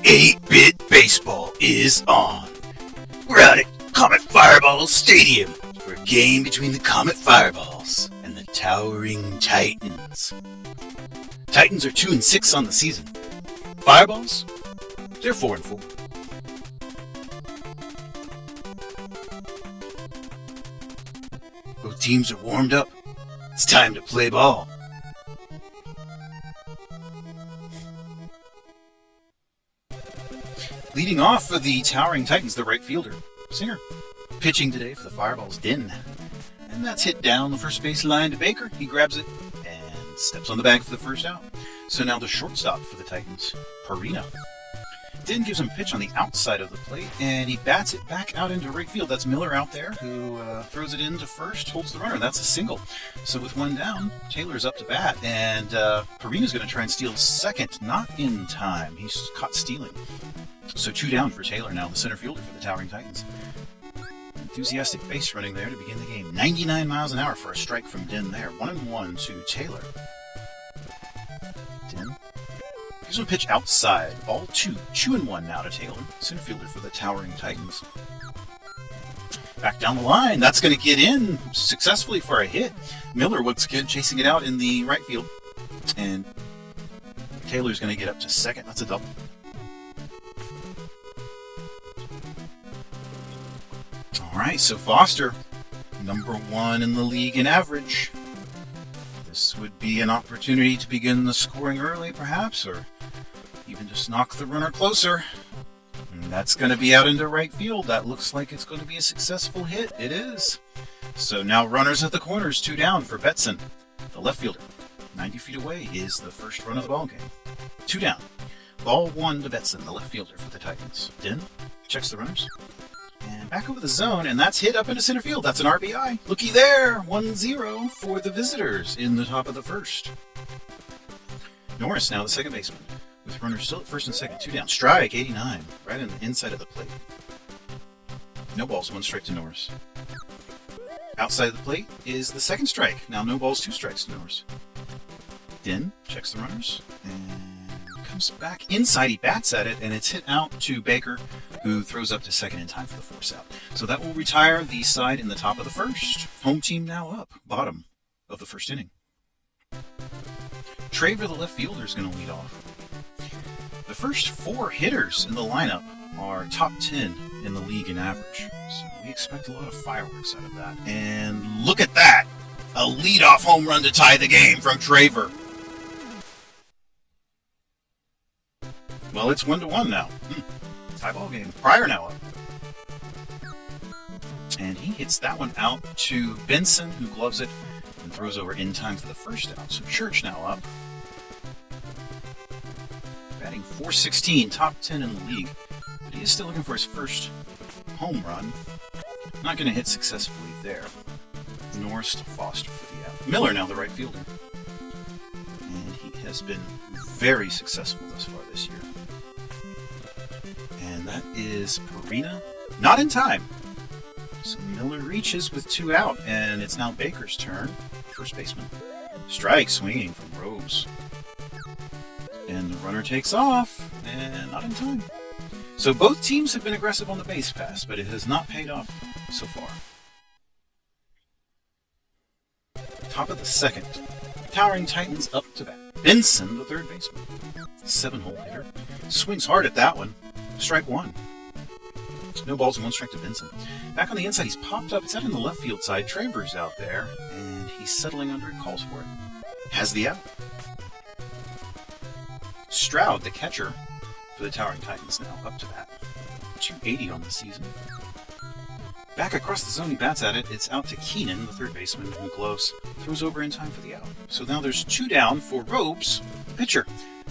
Eight-bit baseball is on. We're out at Comet Fireball Stadium for a game between the Comet Fireballs and the Towering Titans. Titans are 2-6 on the season. Fireballs, they're 4-4. Both teams are warmed up. It's time to play ball. Leading off for the Towering Titans, the right fielder, Singer. Pitching today for the Fireballs, Din. And that's hit down the first base line to Baker. He grabs it and steps on the bag for the first out. So now the shortstop for the Titans, Perina. Din gives him a pitch on the outside of the plate, and he bats it back out into right field. That's Miller out there, who throws it into first, holds the runner. That's a single. So with one down, Taylor's up to bat, and Perina's going to try and steal second. Not in time. He's caught stealing. So 2 down for Taylor now, the center fielder for the Towering Titans. Enthusiastic base running there to begin the game. 99 miles an hour for a strike from Din there. 1-1 to Taylor. Din gives him a pitch outside. Ball 2. 2-1 now to Taylor, center fielder for the Towering Titans. Back down the line. That's going to get in successfully for a hit. Miller once again chasing it out in the right field. And Taylor's going to get up to second. That's a double. Alright, so Foster, number 1 in the league in average. This would be an opportunity to begin the scoring early, perhaps, or even just knock the runner closer. And that's going to be out into right field. That looks like it's going to be a successful hit. It is. So now runners at the corners, 2 down for Betson, the left fielder. 90 feet away is the first run of the ball game. 2 down. Ball 1 to Betson, the left fielder for the Titans. Din checks the runners. And back over the zone, and that's hit up into center field. That's an RBI. Looky there, 1-0 for the visitors in the top of the first. Norris now the second baseman, with runners still at first and second. 2 down. Strike, 89, right in the inside of the plate. No balls, 1 strike to Norris. Outside of the plate is the second strike. Now no balls, 2 strikes to Norris. Din checks the runners, and comes back inside. He bats at it, and it's hit out to Baker, who throws up to second in time for the force out. So that will retire the side in the top of the first. Home team now up, bottom of the first inning. Traver, the left fielder, is going to lead off. The first 4 hitters in the lineup are top 10 in the league in average. So we expect a lot of fireworks out of that. And look at that! A leadoff home run to tie the game from Traver. Well, it's 1-1 now. Tie ball game. Pryor now up. And he hits that one out to Benson, who gloves it and throws over in time for the first out. So Church now up. Batting .416, top 10 in the league. But he is still looking for his first home run. Not going to hit successfully there. Norris to Foster for the out. Miller now the right fielder. And he has been very successful thus far this year. And that is Perina. Not in time. So Miller reaches with 2 out, and it's now Baker's turn. First baseman. Strike swinging from Rose. And the runner takes off, and not in time. So both teams have been aggressive on the base pass, but it has not paid off so far. Top of the second. Towering Titans up to bat. Benson, the third baseman. 7-hole hitter. Swings hard at that one. Strike 1. No balls and 1 strike to Benson. Back on the inside, he's popped up. It's out in the left field side. Traver's out there, and he's settling under it. Calls for it. Has the out. Stroud, the catcher for the Towering Titans, now up to bat. 280 on the season. Back across the zone, he bats at it. It's out to Keenan, the third baseman, who gloves. Throws over in time for the out. So now there's 2 down for Robes, pitcher.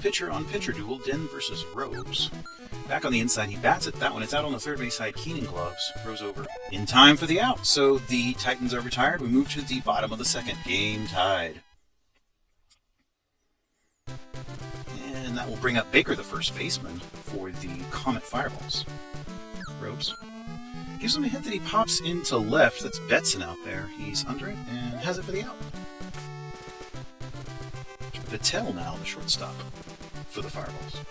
Pitcher on pitcher duel, Din versus Robes. Back on the inside, he bats at that one. It's out on the third base side. Keenan gloves. Throws over in time for the out. So the Titans are retired. We move to the bottom of the second. Game tied. And that will bring up Baker, the first baseman, for the Comet Fireballs. Robes gives him a hit that he pops into left. That's Betson out there. He's under it and has it for the out. Vittel now, the shortstop, for the Fireballs.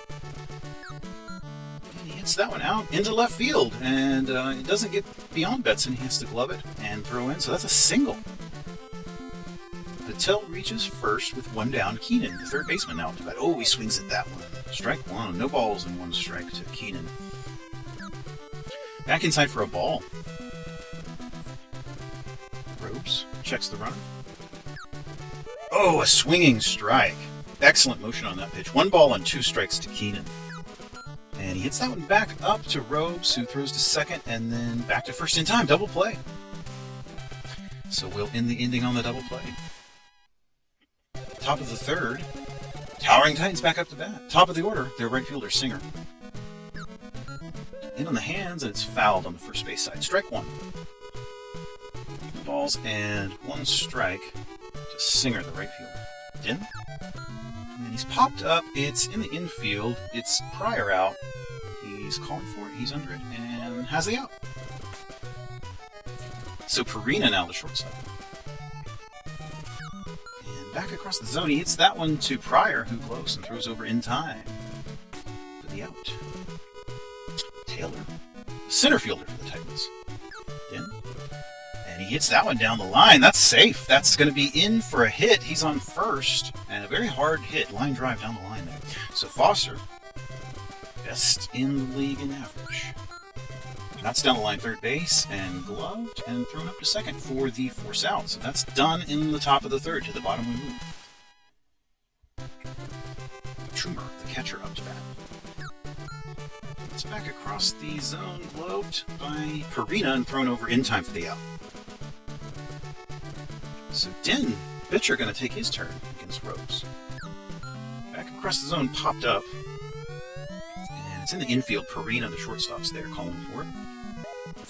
And he hits that one out into left field, and it doesn't get beyond Betson. He has to glove it and throw in, so that's a single. Vittel reaches first with one down. Keenan, the third baseman, now to bat. Oh, he swings at that one. Strike one. No balls and one strike to Keenan. Back inside for a ball. Ropes checks the runner. Oh, a swinging strike. Excellent motion on that pitch. 1 ball and 2 strikes to Keenan. And he hits that one back up to Robes, who throws to second, and then back to first in time. Double play. So we'll end the ending on the double play. Top of the third. Towering Titans back up to bat. Top of the order, their right fielder, Singer. In on the hands, and it's fouled on the first base side. Strike one. Balls and 1 strike to Singer, the right fielder. In. And he's popped up. It's in the infield. It's Pryor out. He's calling for it. He's under it and has the out. So Perina now the shortstop. And back across the zone. He hits that one to Pryor, who close and throws over in time for the out. Taylor, center fielder for the Titans. In. And he hits that one down the line. That's safe. That's going to be in for a hit. He's on first. And a very hard hit. Line drive down the line there. So Foster, best in the league in average. That's down the line third base and gloved and thrown up to second for the force out. So that's done in the top of the third. To the bottom we move. Trumer, the catcher, up to bat. It's back across the zone, gloved by Perina and thrown over in time for the out. So Din, pitcher, going to take his turn against Rose. Back across the zone, popped up. And it's in the infield. Perina, the shortstop's there, calling for it.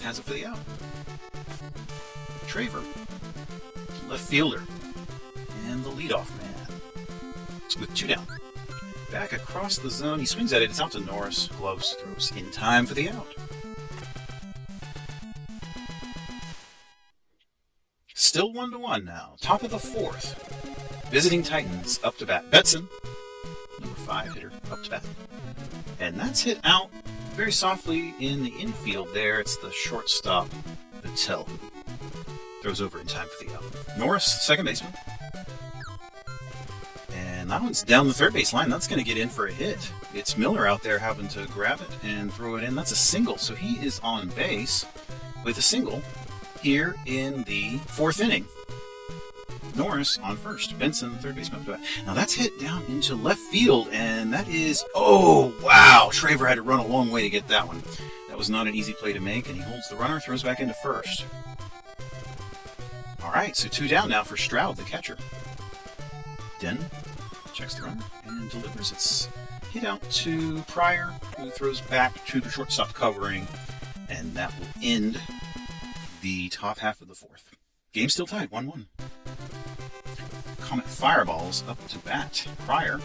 Has it for the out. Traver, left fielder, and the leadoff man. With 2 down. Back across the zone, he swings at it. It's out to Norris. Gloves, throws in time for the out. Still 1-1 now. Top of the fourth. Visiting Titans up to bat. Betson, number 5 hitter, up to bat. And that's hit out very softly in the infield there. It's the shortstop, Vittel, who throws over in time for the out. Norris, second baseman. And that one's down the third base line. That's going to get in for a hit. It's Miller out there having to grab it and throw it in. That's a single. So he is on base with a single here in the 4th inning. Norris on first. Benson, third baseman. Now that's hit down into left field, and that is, oh, wow. Shraver had to run a long way to get that one. That was not an easy play to make, and he holds the runner, throws back into first. All right, so 2 down now for Stroud, the catcher. Den checks the runner and delivers. It's hit out to Pryor, who throws back to the shortstop covering, and that will end the top half of the 4th. Game still tied, 1-1. Comet Fireballs up to bat. Pryor,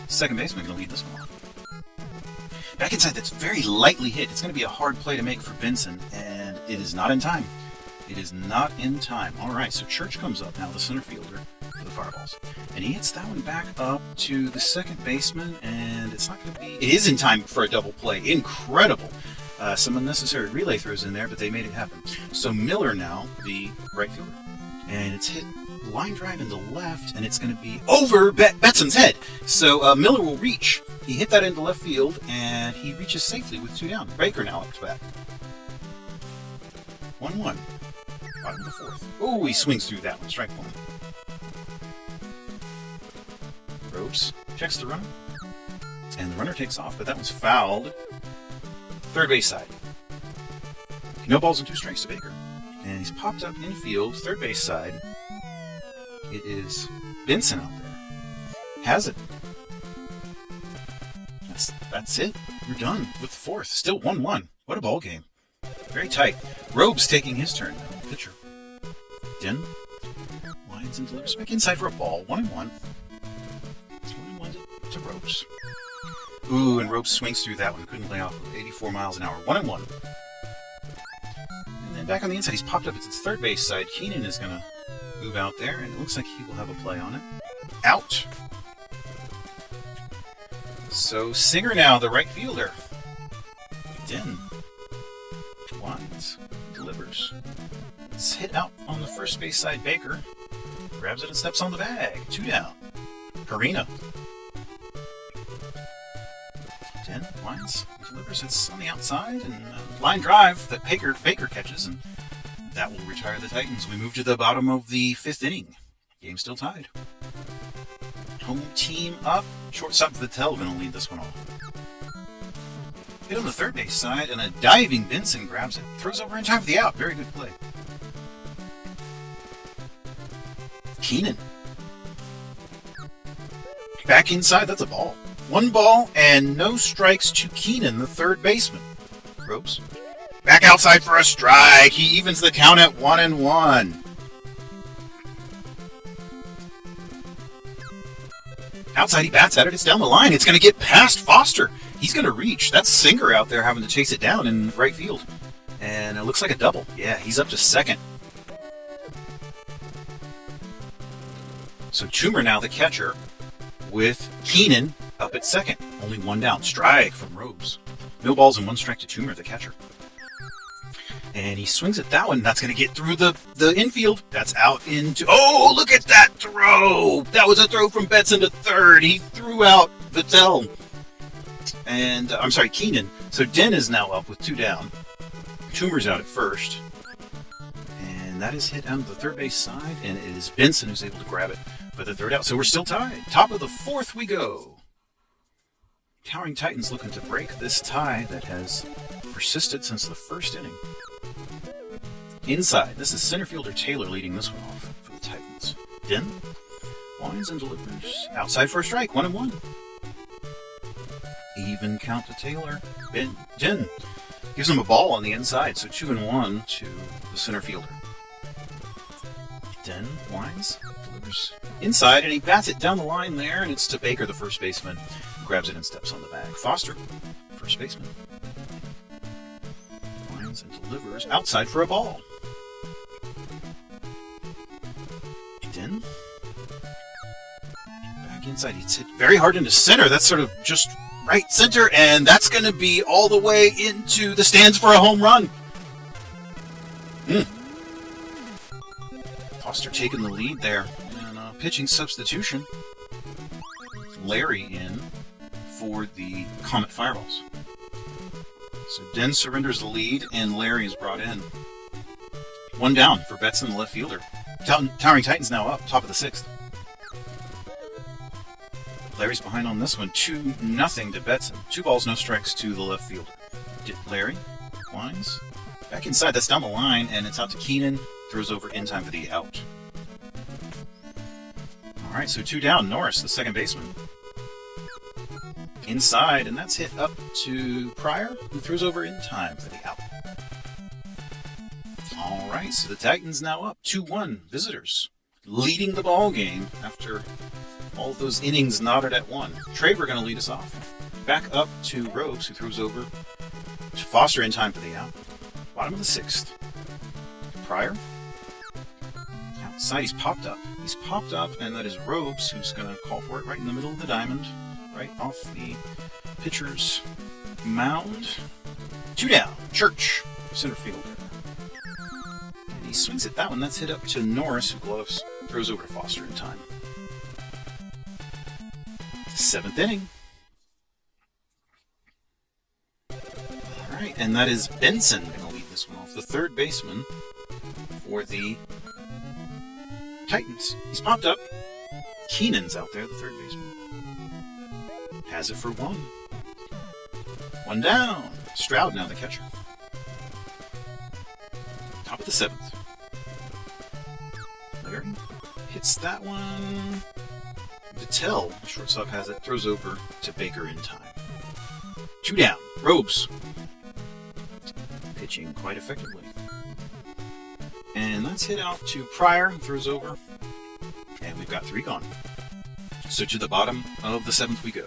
second baseman, going to lead this one off. Back inside, that's very lightly hit. It's going to be a hard play to make for Benson, and it is not in time. It is not in time. All right, so Church comes up now, the center fielder for the Fireballs. And he hits that one back up to the second baseman, and it's not going to be... It is in time for a double play. Incredible. Some unnecessary relay throws in there, but they made it happen. So Miller now, the right fielder. And it's hit line drive into left, and it's going to be over Betson's head. So Miller will reach. He hit that into left field, and he reaches safely with 2 down. Baker now up to bat. 1-1. Bottom of the 4th. Oh, he swings through that one. Strike 1. Ropes checks the runner, and the runner takes off, but that one's fouled. Third base side. No balls and 2 strikes to Baker. And he's popped up infield, third base side. It is Benson out there. Has it. That's it. We're done with the 4th. Still 1-1. What a ball game. Very tight. Robes taking his turn now. Pitcher. Den. Lines and delivers back inside for a ball. 1-1. 1-1 to Robes. Ooh, and Robes swings through that one. Couldn't lay off 84 miles an hour. 1-1. And then back on the inside, he's popped up at the third base side. Keenan is going to move out there, and it looks like he will have a play on it. Out. So Singer now, the right fielder. Den winds, delivers. It's hit out on the first base side. Baker grabs it and steps on the bag. 2 down. Harina. Den winds, delivers. It's on the outside and line drive that Baker catches, and that will retire the Titans. We move to the bottom of the 5th inning. Game still tied. Home team up. Shortstop Vittel going to lead this one off. Hit on the third base side, and a diving Benson grabs it. Throws over in time for the out. Very good play. Keenan. Back inside. That's a ball. 1 ball and no strikes to Keenan, the third baseman. Ropes. Back outside for a strike. He evens the count at 1-1. Outside, he bats at it. It's down the line. It's going to get past Foster. He's going to reach. That's Singer out there having to chase it down in right field. And it looks like a double. Yeah, he's up to second. So Toomer now the catcher with Keenan up at second. Only 1 down. Strike from Robes. No balls and 1 strike to Toomer, the catcher. And he swings at that one. That's going to get through the infield. That's out into... Oh, look at that throw! That was a throw from Betson to third. He threw out Vittel. And, I'm sorry, Keenan. So Den is now up with 2 down. Toomer's out at first. And that is hit out of the third base side. And it is Benson who's able to grab it for the third out. So we're still tied. Top of the 4th we go. Towering Titans looking to break this tie that has persisted since the first inning. Inside, this is center fielder Taylor leading this one off for the Titans. Den winds and delivers. Outside for a strike, 1-1. Even count to Taylor. Den gives him a ball on the inside, so 2-1 to the center fielder. Den winds, delivers inside, and he bats it down the line there, and it's to Baker, the first baseman, who grabs it and steps on the bag. Foster, first baseman. Winds and delivers outside for a ball. Den back inside. It's hit very hard into center. That's sort of just right center, and that's going to be all the way into the stands for a home run. Foster taking the lead there. And pitching substitution. Larry in for the Comet Fireballs. So Den surrenders the lead, and Larry is brought in. 1 down for Betson, the left fielder. Towering Titans now up, top of the 6th. Larry's behind on this one, 2-0 to Betson. 2 balls, no strikes to the left fielder. Larry winds back inside. That's down the line, and it's out to Keenan. Throws over in time for the out. All right, so 2 down. Norris, the second baseman. Inside, and that's hit up to Pryor, who throws over in time for the out. All right, so the Titans now up 2-1. Visitors leading the ball game after all of those innings knotted at 1. Traver going to lead us off. Back up to Robes, who throws over to Foster in time for the out. Bottom of the 6th. Pryor. Outside, he's popped up. He's popped up, and that is Robes, who's going to call for it right in the middle of the diamond. Right off the pitcher's mound. 2 down. Church, center fielder. And he swings at that one. That's hit up to Norris, who gloves. Throws over to Foster in time. 7th inning. Alright, and that is Benson going to lead this one off. The third baseman for the Titans. He's popped up. Keenan's out there, the third baseman. Has it for 1. 1 down. Stroud now the catcher. Top of the 7th. Larry hits that one. Vittel, the shortstop, has it. Throws over to Baker in time. 2 down. Robes. Pitching quite effectively. And that's hit out to Pryor. Throws over. And we've got 3 gone. So to the bottom of the 7th we go.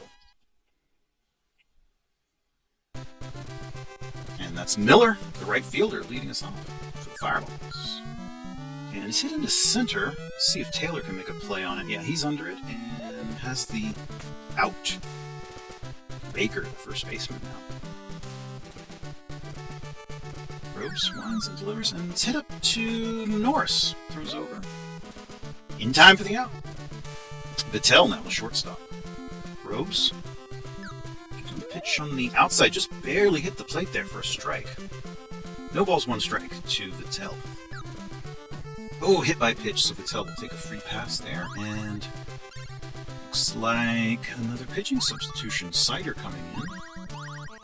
And that's Miller, the right fielder, leading us off for the Fireballs. And he's hit into center. Let's see if Taylor can make a play on it. Yeah, he's under it and has the out. Baker, the first baseman now. Ropes, winds, and delivers, and it's hit up to Norris. Throws over. In time for the out. Vittel now, the shortstop. Robes. Gives him a pitch on the outside. Just barely hit the plate there for a strike. No balls, one strike to Vittel. Oh, hit by pitch, so Vittel will take a free pass there. And looks like another pitching substitution. Sider coming in.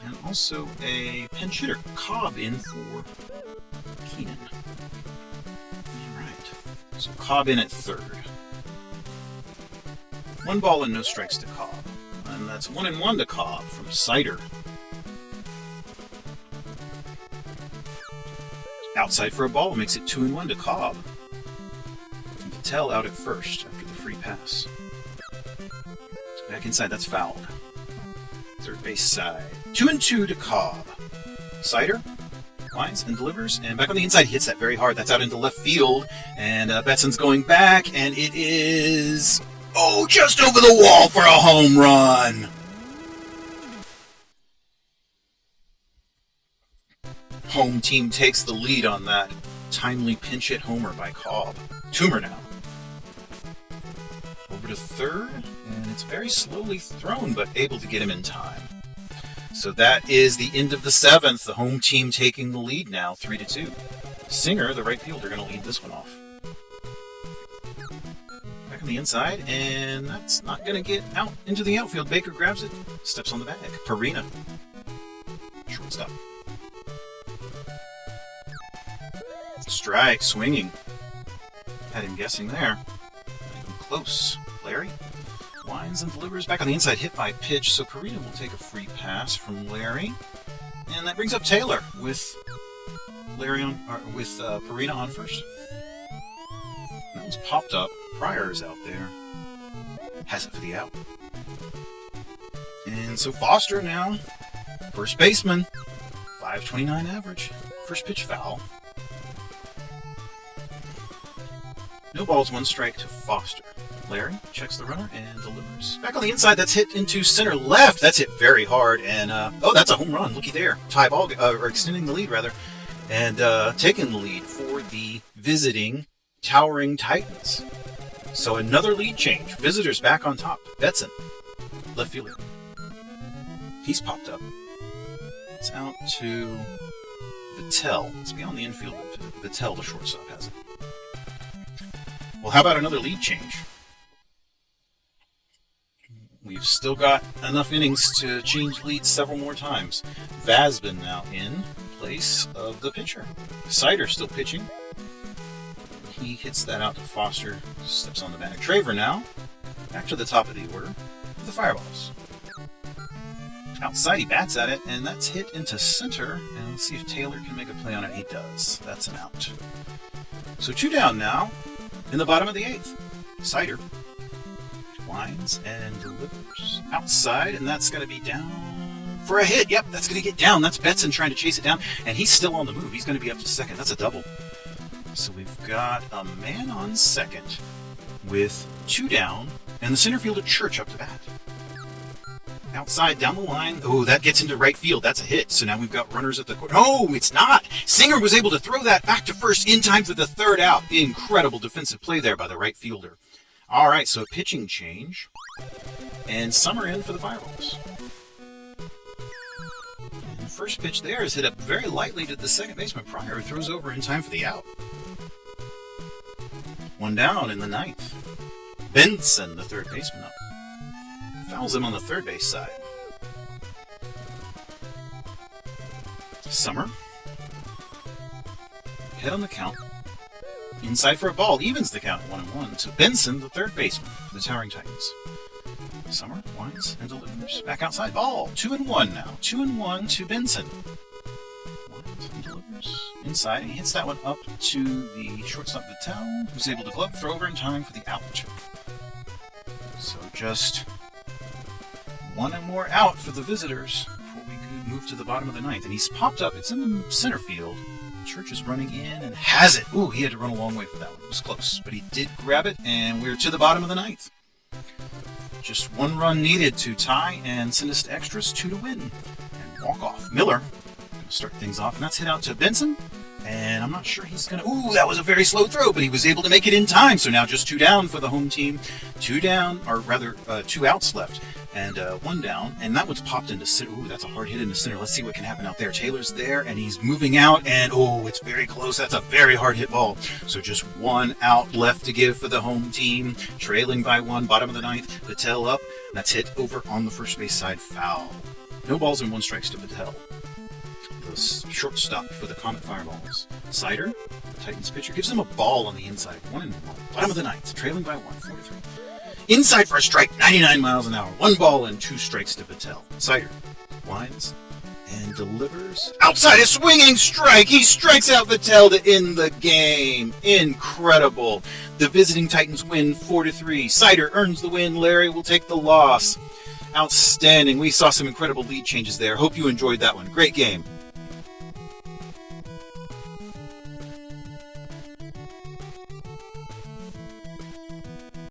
And also a pinch hitter, Cobb, in for Keenan. Alright, so Cobb in at third. 1 ball and no strikes to Cobb. And that's 1-1 to Cobb from Sider. Outside for a ball makes it 2-1 to Cobb. Vittel out at first after the free pass. Back inside, that's fouled. Third base side. 2-2 to Cobb. Sider winds and delivers, and back on the inside, hits that very hard. That's out into left field, and Betson's going back, and it is just over the wall for a home run. Home team takes the lead on that timely pinch hit homer by Cobb. Toomer now. Over to third, and it's very slowly thrown, but able to get him in time. So that is the end of the 7th. The home team taking the lead now, 3-2. Singer, the right fielder, going to lead this one off. Back on the inside, and that's not going to get out into the outfield. Baker grabs it, steps on the bag. Perina, shortstop. Strike, swinging. Had him guessing there. Not even close. Larry winds and delivers back on the inside, hit by pitch, so Perina will take a free pass from Larry. And that brings up Taylor with Perina on first. That one's popped up. Pryor's out there. Has it for the out. And so Foster now, first baseman, 5.29 average. First pitch foul. No balls, 1 strike to Foster. Larry checks the runner and delivers. Back on the inside, that's hit into center left. That's hit very hard, and that's a home run. Looky there, tie ball, or extending the lead rather, and taking the lead for the visiting Towering Titans. So another lead change. Visitors back on top. Betson, left fielder. He's popped up. It's out to Vittel. It's beyond the infield, but Vittel, the shortstop, has it. Well, how about another lead change? We've still got enough innings to change leads several more times. Vasbin now in place of the pitcher. Sider still pitching. He hits that out to Foster, steps on the bag. Traver now, back to the top of the order with the Fireballs. Outside, he bats at it, and that's hit into center. And let's see if Taylor can make a play on it. He does. That's an out. So 2 down now in the bottom of the 8th. Sider winds and delivers outside, and that's going to be down for a hit. Yep, that's going to get down. That's Betson trying to chase it down, and he's still on the move. He's going to be up to second. That's a double. So we've got a man on second with 2 down, and the center fielder Church up to bat. Outside, down the line. Oh, that gets into right field. That's a hit. So now we've got runners at the court. No, it's not. Singer was able to throw that back to first in time for the 3rd out. Incredible defensive play there by the right fielder. All right, so a pitching change. And Summer in for the Fireballs. And the first pitch there is hit up very lightly to the second baseman Pryor, who throws over in time for the out. 1 down in the 9th. Benson, the third baseman, up. Fouls him on the third base side. Summer. Head on the count. Inside for a ball. Evens the count at 1-1. So Benson, the third baseman for the Towering Titans. Summer winds and delivers. Back outside. Ball. 2-1 now. 2-1 to Benson. Winds and delivers. Inside. He hits that one up to the shortstop Vittel, who's able to glove throw over in time for the out. So just 1 more out for the visitors before we could move to the bottom of the 9th. And he's popped up. It's in the center field. Church is running in and has it. Ooh, he had to run a long way for that one. It was close, but he did grab it, and we're to the bottom of the 9th. Just one run needed to tie and send us to extras, 2 to win. And walk off. Miller going to start things off, and that's hit out to Benson. And I'm not sure he's going to... Ooh, that was a very slow throw, but he was able to make it in time. So now just 2 down for the home team. 2 down, or rather 2 outs left. And 1 down. And that one's popped into center. Ooh, that's a hard hit into center. Let's see what can happen out there. Taylor's there, and he's moving out. And, oh, it's very close. That's a very hard hit ball. So just 1 out left to give for the home team. Trailing by 1, bottom of the 9th. Patel up. And that's hit over on the first base side, foul. No balls and 1 strikes to Patel. The shortstop for the Comet Fireballs. Sider, the Titans pitcher, gives him a ball on the inside. 1-1. Bottom of the 9th. Trailing by 1, 4-3. Inside for a strike, 99 miles an hour. 1 ball and 2 strikes to Patel. Sider winds and delivers. Outside, a swinging strike. He strikes out Patel to end the game. Incredible. The visiting Titans win 4-3. Sider earns the win. Larry will take the loss. Outstanding. We saw some incredible lead changes there. Hope you enjoyed that one. Great game.